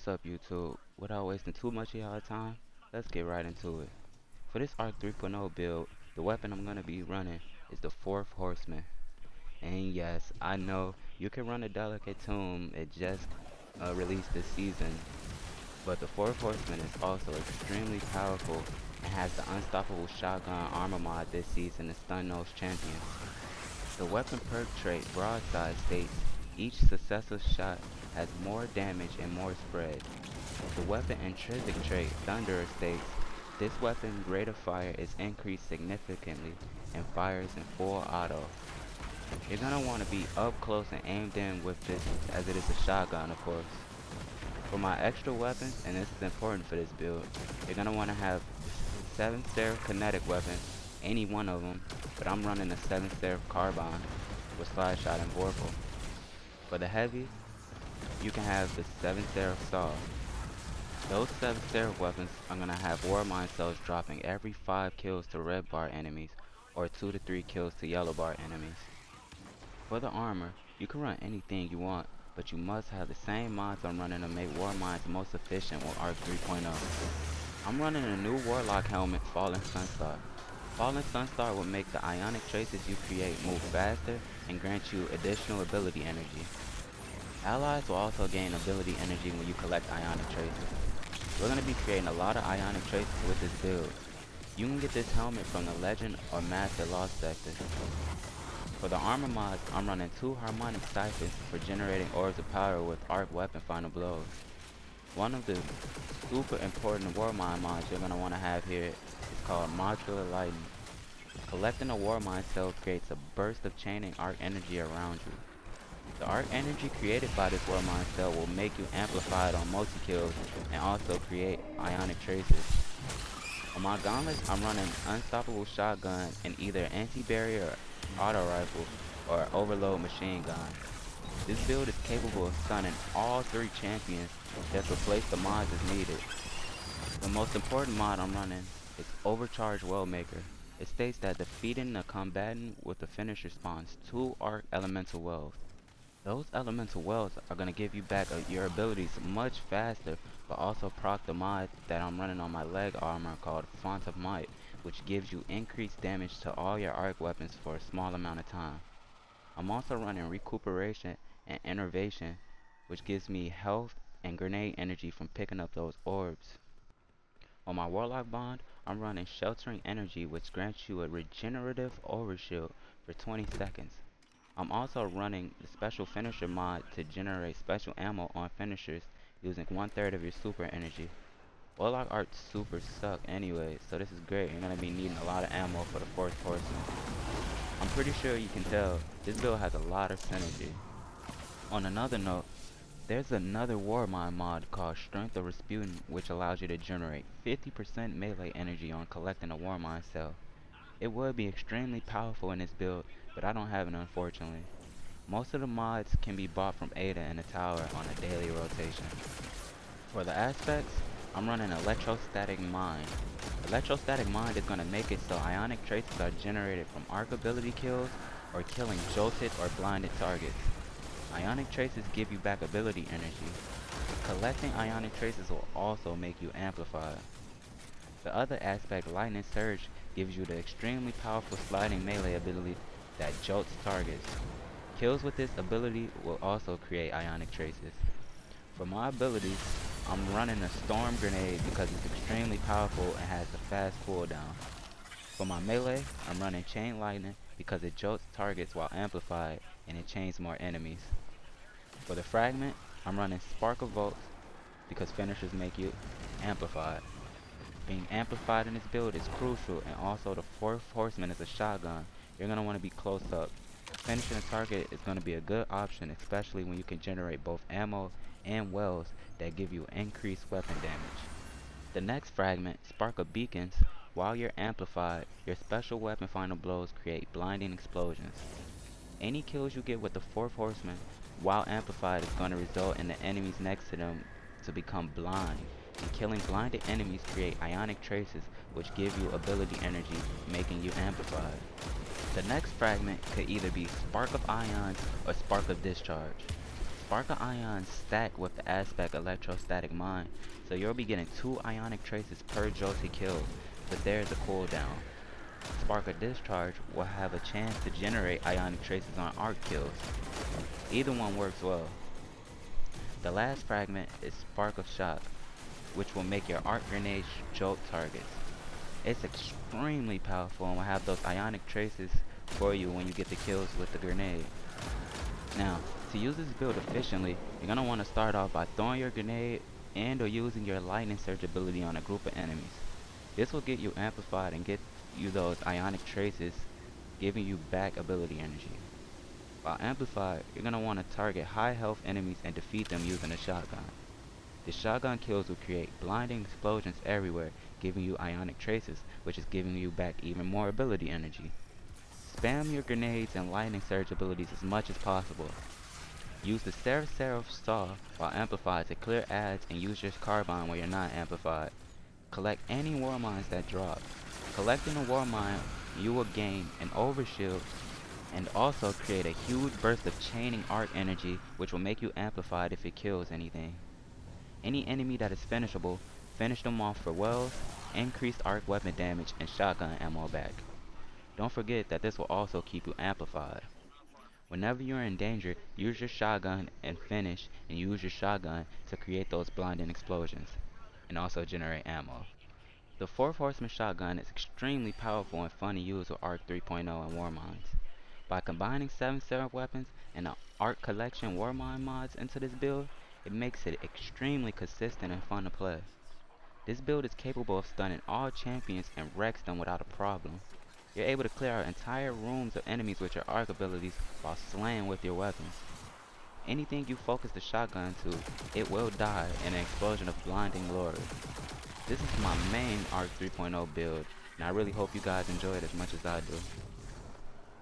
What's up, YouTube? Without wasting too much of y'all time, let's get right into it. For this Arc 3.0 build, the weapon I'm going to be running is the 4th Horseman. And yes, I know you can run a delicate tomb, it just released this season, but the 4th Horseman is also extremely powerful and has the unstoppable shotgun armor mod this season to stun those champions. The weapon perk trait Broadside states each successive shot has more damage and more spread. The weapon intrinsic trait Thunder states this weapon rate of fire is increased significantly and fires in full auto. You're gonna want to be up close and aimed in with this as it is a shotgun, of course. For my extra weapons, and this is important for this build, you're gonna want to have Seventh Seraph kinetic weapon, any one of them, but I'm running the Seventh Seraph carbine with slide shot and vorpal. For the heavy, you can have the Seventh Seraph saw. Those Seventh Seraph weapons are gonna have Warmind cells dropping every 5 kills to red bar enemies, or 2 to 3 kills to yellow bar enemies. For the armor, you can run anything you want, but you must have the same mods I'm running to make Warminds most efficient with Arc 3.0. I'm running a new Warlock helmet, Fallen Sunstar. Fallen Sunstar will make the ionic traces you create move faster and grant you additional ability energy. Allies will also gain ability energy when you collect ionic traces. We're going to be creating a lot of ionic traces with this build. You can get this helmet from the Legend or Master Lost sectors. For the armor mods, I'm running 2 harmonic ciphers for generating orbs of power with arc weapon final blows. One of the super important Warmind mods you're going to want to have here is called Modular Lightning. Collecting a Warmind cell creates a burst of chaining arc energy around you. The arc energy created by this Warmind cell will make you amplified on multi-kills and also create ionic traces. On my gauntlets, I'm running unstoppable shotgun and either anti-barrier auto rifle or overload machine gun. This build is capable of stunning all 3 champions, just replace the mods as needed. The most important mod I'm running is Overcharge Wellmaker. It states that defeating a combatant with the finisher spawns 2 arc elemental wells. Those elemental wells are going to give you back your abilities much faster, but also proc the mod that I'm running on my leg armor called Font of Might, which gives you increased damage to all your arc weapons for a small amount of time. I'm also running Recuperation and Innervation, which gives me health and grenade energy from picking up those orbs. On my Warlock Bond, I'm running Sheltering Energy, which grants you a regenerative overshield for 20 seconds. I'm also running the Special Finisher mod to generate special ammo on finishers using 1/3 of your super energy. Warlock art super suck anyway, so this is great. You're going to be needing a lot of ammo for the 4th Horseman. I'm pretty sure you can tell, this build has a lot of synergy. On another note, there's another Warmind mod called Strength of Rasputin, which allows you to generate 50% melee energy on collecting a Warmind cell. It would be extremely powerful in this build, but I don't have it unfortunately. Most of the mods can be bought from Ada in the tower on a daily rotation. For the aspects, I'm running Electrostatic Mind. Electrostatic Mind is going to make it so ionic traces are generated from arc ability kills or killing jolted or blinded targets. Ionic traces give you back ability energy. Collecting ionic traces will also make you amplified. The other aspect, Lightning Surge, gives you the extremely powerful sliding melee ability that jolts targets. Kills with this ability will also create ionic traces. For my abilities, I'm running a Storm Grenade because it's extremely powerful and has a fast cooldown. For my melee, I'm running Chain Lightning because it jolts targets while amplified and it chains more enemies. For the Fragment, I'm running Spark of Volts because finishers make you amplified. Being amplified in this build is crucial, and also the 4th Horseman is a shotgun. You're going to want to be close up. Finishing a target is going to be a good option, especially when you can generate both ammo and wells that give you increased weapon damage. The next fragment, Spark of Beacons, while you're amplified, your special weapon final blows create blinding explosions. Any kills you get with the 4th Horseman while amplified is going to result in the enemies next to them to become blind, and killing blinded enemies create ionic traces which give you ability energy, making you amplified. The next fragment could either be Spark of Ions or Spark of Discharge. Spark of Ions stack with the aspect Electrostatic Mine, so you'll be getting 2 Ionic Traces per jolted kill, but there's a cooldown. Spark of Discharge will have a chance to generate Ionic Traces on arc kills. Either one works well. The last fragment is Spark of Shock, which will make your arc grenades jolt targets. It's extremely powerful and will have those Ionic Traces for you when you get the kills with the grenade. Now, to use this build efficiently, you're going to want to start off by throwing your grenade and or using your lightning surge ability on a group of enemies. This will get you amplified and get you those Ionic Traces, giving you back ability energy. While amplified, you're going to want to target high health enemies and defeat them using a shotgun. The shotgun kills will create blinding explosions everywhere, giving you Ionic Traces, which is giving you back even more ability energy. Spam your grenades and lightning surge abilities as much as possible. Use the Seventh Seraph saw while amplified to clear ads and use your carbine when you're not amplified. Collect any warminds that drop. Collecting a warmind, you will gain an overshield and also create a huge burst of chaining arc energy, which will make you amplified if it kills anything. Any enemy that is finishable, finish them off for wells, increased arc weapon damage, and shotgun ammo back. Don't forget that this will also keep you amplified. Whenever you're in danger, use your shotgun and finish, and use your shotgun to create those blinding explosions, and also generate ammo. The 4th Horseman shotgun is extremely powerful and fun to use with Arc 3.0 and Warminds. By combining 7 Seraph weapons and the Arc Collection Warmind mods into this build, it makes it extremely consistent and fun to play. This build is capable of stunning all champions and wrecks them without a problem. You're able to clear out entire rooms of enemies with your arc abilities while slaying with your weapons. Anything you focus the shotgun to, it will die in an explosion of blinding glory. This is my main Arc 3.0 build, and I really hope you guys enjoy it as much as I do.